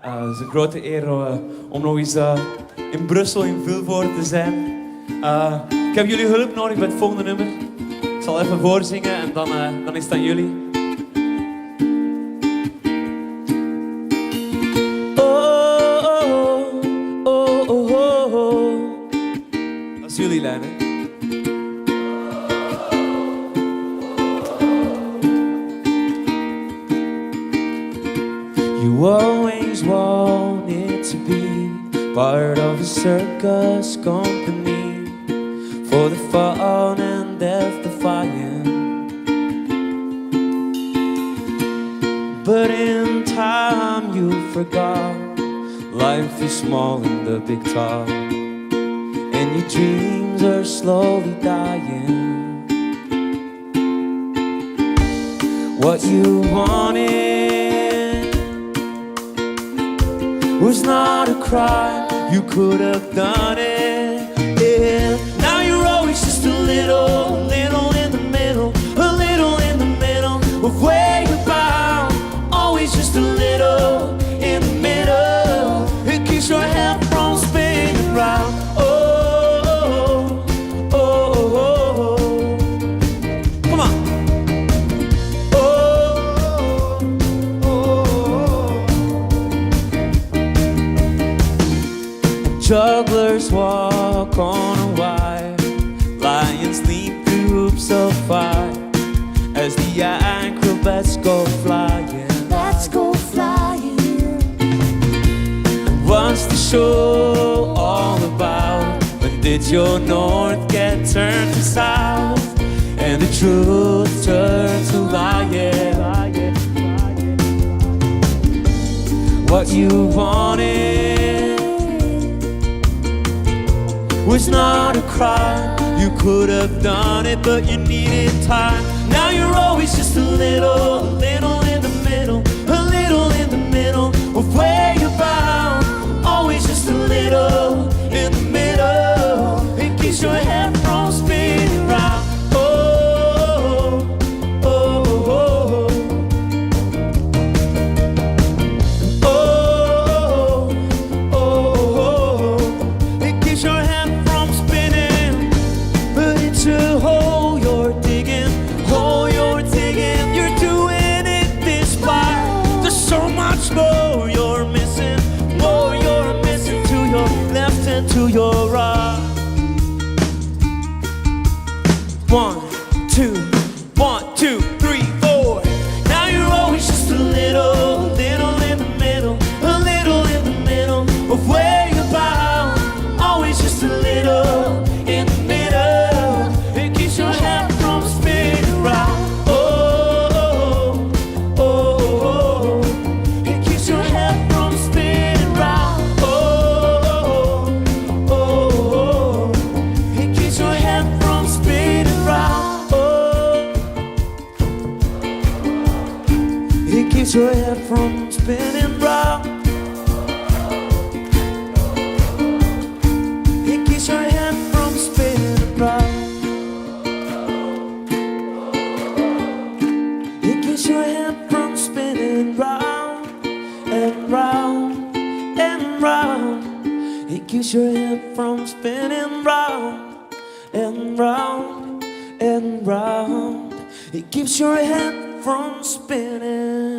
Het is een grote eer om nog eens in Brussel in Vilvoorde te zijn. Ik heb jullie hulp nodig bij het volgende nummer. Ik zal even voorzingen en dan is het aan jullie. Dat is jullie lijn, hè? You always wanted to be part of a circus company for the fun and death-defying. But in time you forgot life is small in the big top, and your dreams are slowly dying. What you wanted was not a crime, you could have done it, yeah. Now you're always just a little in the middle, a little in the middle of where you're bound. Always just a little in the middle. It keeps your head from spinning round. Oh, oh, oh, oh, oh. Come on. Oh, oh, oh, oh. Jugglers walk on a wire, lions leap through hoops of fire as the acrobats go flying. Let's go flying. What's the show all about? When did your north get turned to south and the truth turned to lying? What you wanted was not a crime, you could have done it, but you needed time. Now you're always just a little in the middle, a little in the middle of where you're bound. Always just a little in the middle. It keeps your head from spinning round. Oh, oh, oh, oh, oh, oh, oh. It keeps your head from spinning, but it's a hole you're digging, hole you're digging. You're doing it despite. There's so much more you're missing, more you're missing to your left and to your right. 1, 2, 1, 2, 3, 4. Now you're always just a little in the middle, a little in the middle of where you're bound. Always just a little in the middle. It keeps your head from spinning round. Oh, oh, oh, oh. It keeps your head from spinning round. Oh, oh, oh, oh. It keeps your head from spinning round. Oh, it keeps your head from spinning round. It keeps your head from spinning round. It keeps your head from spinning round and round and round. It keeps your head from spinning round and round and round. It keeps your head from spinning.